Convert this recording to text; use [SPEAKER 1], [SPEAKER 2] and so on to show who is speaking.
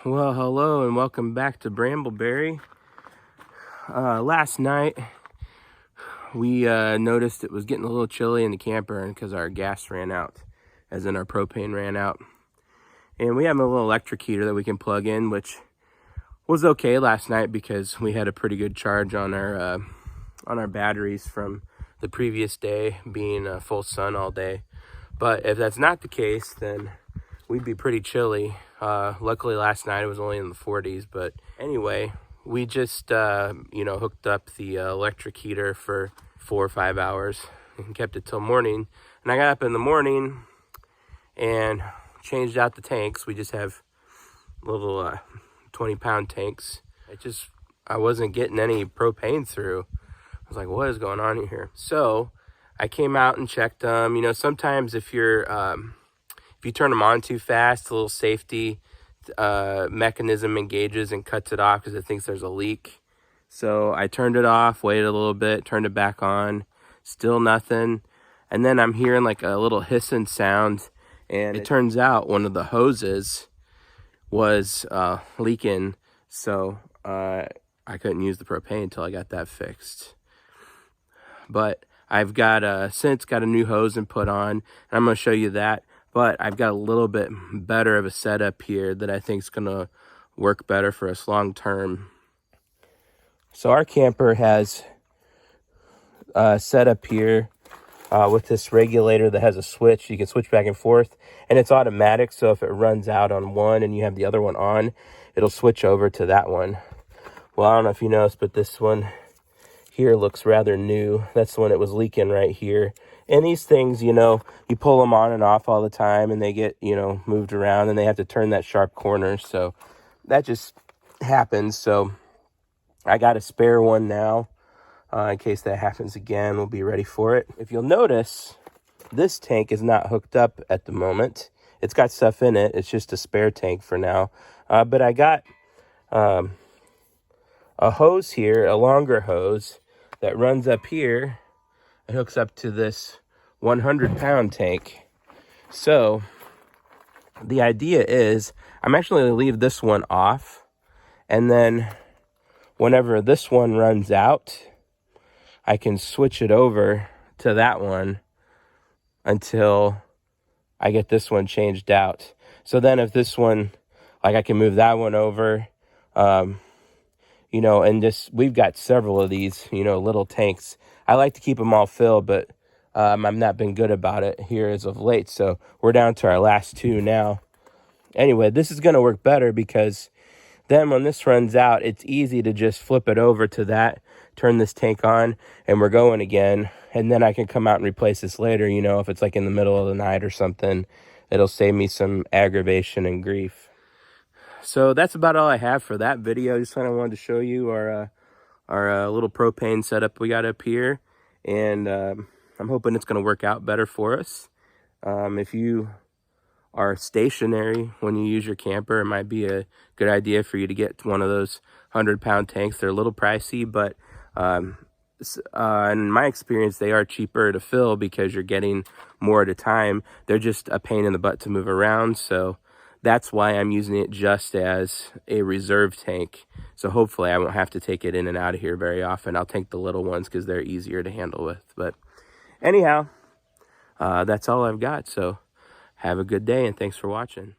[SPEAKER 1] Well, hello and welcome back to Brambleberry. Last night we noticed it was getting a little chilly in the camper because our gas ran out, as in our propane ran out. And we have a little electric heater that we can plug in, which was okay last night because we had a pretty good charge on our batteries from the previous day, being full sun all day. But if that's not the case, then we'd be pretty chilly. Luckily last night it was only in the 40s, but anyway, we just hooked up the electric heater for 4 or 5 hours and kept it till morning. And I got up in the morning and changed out the tanks. We just have little 20-pound tanks. I wasn't getting any propane through. I was like, what is going on here? So I came out and checked them. Sometimes if you turn them on too fast, the little safety mechanism engages and cuts it off because it thinks there's a leak. So I turned it off, waited a little bit, turned it back on, still nothing. And then I'm hearing like a little hissing sound, and it turns out one of the hoses was leaking. So I couldn't use the propane until I got that fixed. But I've got since got a new hose and put on, and I'm going to show you that. But I've got a little bit better of a setup here that I think is going to work better for us long term. So our camper has set up here with this regulator that has a switch. You can switch back and forth, and it's automatic. So if it runs out on one and you have the other one on, it'll switch over to that one. Well, I don't know if you noticed, but this one here looks rather new. That's the one that was leaking right here. And these things, you pull them on and off all the time, and they get, moved around, and they have to turn that sharp corner. So that just happens. So I got a spare one now in case that happens again. We'll be ready for it. If you'll notice, this tank is not hooked up at the moment. It's got stuff in it. It's just a spare tank for now. But I got a hose here, a longer hose that runs up here. It hooks up to this 100-pound tank. So the idea is I'm actually going to leave this one off, and then whenever this one runs out, I can switch it over to that one until I get this one changed out. So then if this one, I can move that one over, and just, we've got several of these, little tanks. I like to keep them all filled, but I've not been good about it here as of late. So we're down to our last 2 now. Anyway, this is going to work better because then when this runs out, it's easy to just flip it over to that, turn this tank on, and we're going again. And then I can come out and replace this later, if it's like in the middle of the night or something. It'll save me some aggravation and grief. So that's about all I have for that video. Just kind of wanted to show you our little propane setup we got up here, and I'm hoping it's going to work out better for us. If you are stationary when you use your camper, it might be a good idea for you to get one of those 100-pound tanks. They're a little pricey, but in my experience, they are cheaper to fill because you're getting more at a time. They're just a pain in the butt to move around, so that's why I'm using it just as a reserve tank. So hopefully I won't have to take it in and out of here very often. I'll take the little ones because they're easier to handle with. But anyhow, that's all I've got. So have a good day, and thanks for watching.